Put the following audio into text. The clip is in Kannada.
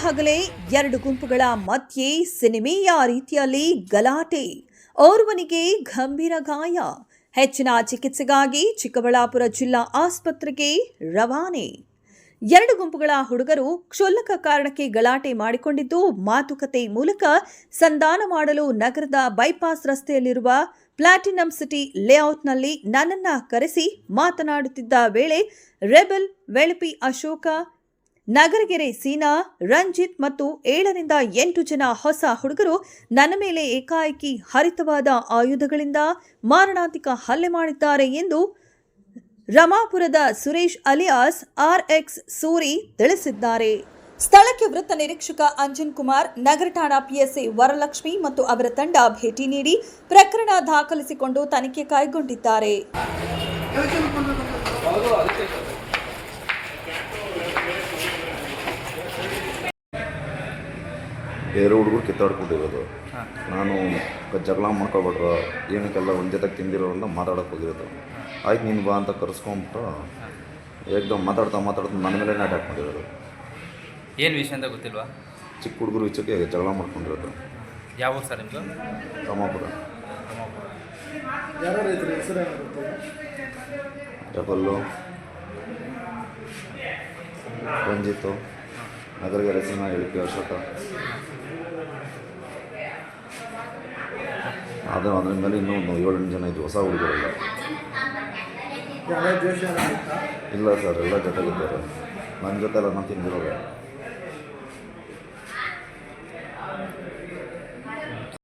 ಹಗಲೇ ಎರಡು ಗುಂಪುಗಳ ಮಧ್ಯೆ ಸಿನಿಮೆಯ ರೀತಿಯಲ್ಲಿ ಗಲಾಟೆ. ಓರ್ವನಿಗೆ ಗಂಭೀರ ಗಾಯ. ಹೆಚ್ಚಿನ ಚಿಕಿತ್ಸೆಗಾಗಿ ಚಿಕ್ಕಬಳ್ಳಾಪುರ ಜಿಲ್ಲಾ ಆಸ್ಪತ್ರೆಗೆ ರವಾನೆ. ಎರಡು ಗುಂಪುಗಳ ಹುಡುಗರು ಕ್ಷುಲ್ಲಕ ಕಾರಣಕ್ಕೆ ಗಲಾಟೆ ಮಾಡಿಕೊಂಡಿದ್ದು, ಮಾತುಕತೆ ಮೂಲಕ ಸಂಧಾನ ಮಾಡಲು ನಗರದ ಬೈಪಾಸ್ ರಸ್ತೆಯಲ್ಲಿರುವ ಪ್ಲಾಟಿನಂ ಸಿಟಿ ಲೇಔಟ್ನಲ್ಲಿ ನನ್ನನ್ನು ಕರೆಸಿ ಮಾತನಾಡುತ್ತಿದ್ದ ವೇಳೆ ರೆಬೆಲ್, ವೆಳಪಿ ಅಶೋಕ, ನಗರಗೆರೆ ಸೀನಾ, ರಂಜಿತ್ ಮತ್ತು 7ರಿಂದ 8 ಜನ ಹೊಸ ಹುಡುಗರು ನನ್ನ ಮೇಲೆ ಏಕಾಏಕಿ ಹರಿತವಾದ ಆಯುಧಗಳಿಂದ ಮಾರಣಾಂತಿಕ ಹಲ್ಲೆ ಮಾಡಿದ್ದಾರೆ ಎಂದು ರಮಾಪುರದ ಸುರೇಶ್ ಅಲಿಯಾಸ್ RX ಸೂರಿ ತಿಳಿಸಿದ್ದಾರೆ. ಸ್ಥಳಕ್ಕೆ ವೃತ್ತ ನಿರೀಕ್ಷಕ ಅಂಜನ್ ಕುಮಾರ್, ನಗರ ಠಾಣಾ PSI ವರಲಕ್ಷ್ಮಿ ಮತ್ತು ಅವರ ತಂಡ ಭೇಟಿ ನೀಡಿ ಪ್ರಕರಣ ದಾಖಲಿಸಿಕೊಂಡು ತನಿಖೆ ಕೈಗೊಂಡಿದ್ದಾರೆ. ಬೇರೆ ಹುಡುಗರು ಕಿತ್ತಾಡ್ಕೊಂಡಿರೋದು, ನಾನು ಜಗಳ ಮಾಡ್ಕೊಬಿಟ್ರು, ಏನಕ್ಕೆಲ್ಲ ಒಂದು ಜೊತೆಗೆ ತಿಂದಿರೋರಿಂದ ಮಾತಾಡೋಕೆ ಹೋಗಿರೋದು. ಆಯ್ತು ನೀನು ಬಾ ಅಂತ ಕರೆಸ್ಕೊಂಬಿಟ್ಟು ಏಕ್ದಮ್ ಮಾತಾಡ್ತಾ ನನ್ನ ಮೇಲೆ ಅಟ್ಯಾಕ್ ಮಾಡಿರೋದು. ಏನು ವಿಷಯ ಅಂತ ಗೊತ್ತಿಲ್ವಾ? ಚಿಕ್ಕ ಹುಡುಗರು ವಿಷಯಕ್ಕೆ ಜಗಳ ಮಾಡ್ಕೊಂಡಿರೋದು. ಯಾವ ಊರು ಸರ್ ನಿಮ್ಮದು? ರಮಾಪುರ. ರೆಬಲ್ಲು, ರಂಜಿತ್ತು, ನಗರಗೆರೆ ಸೀನಾ, ವೆಳಪಿ ಅಶೋಕ. ಅದ್ರ ಮೇಲೆ ಇನ್ನೂ 7-8 ಜನ ಇದ್ದು, ಹೊಸ ಹುಡುಗರೆಲ್ಲ. ಇಲ್ಲ ಸರ್, ಎಲ್ಲ ಜೊತೆಗಿದ್ದಾರೆ. ನನ್ನ ಜೊತೆ ಎಲ್ಲ ನಾನು ತಿಂದಿರೋದು.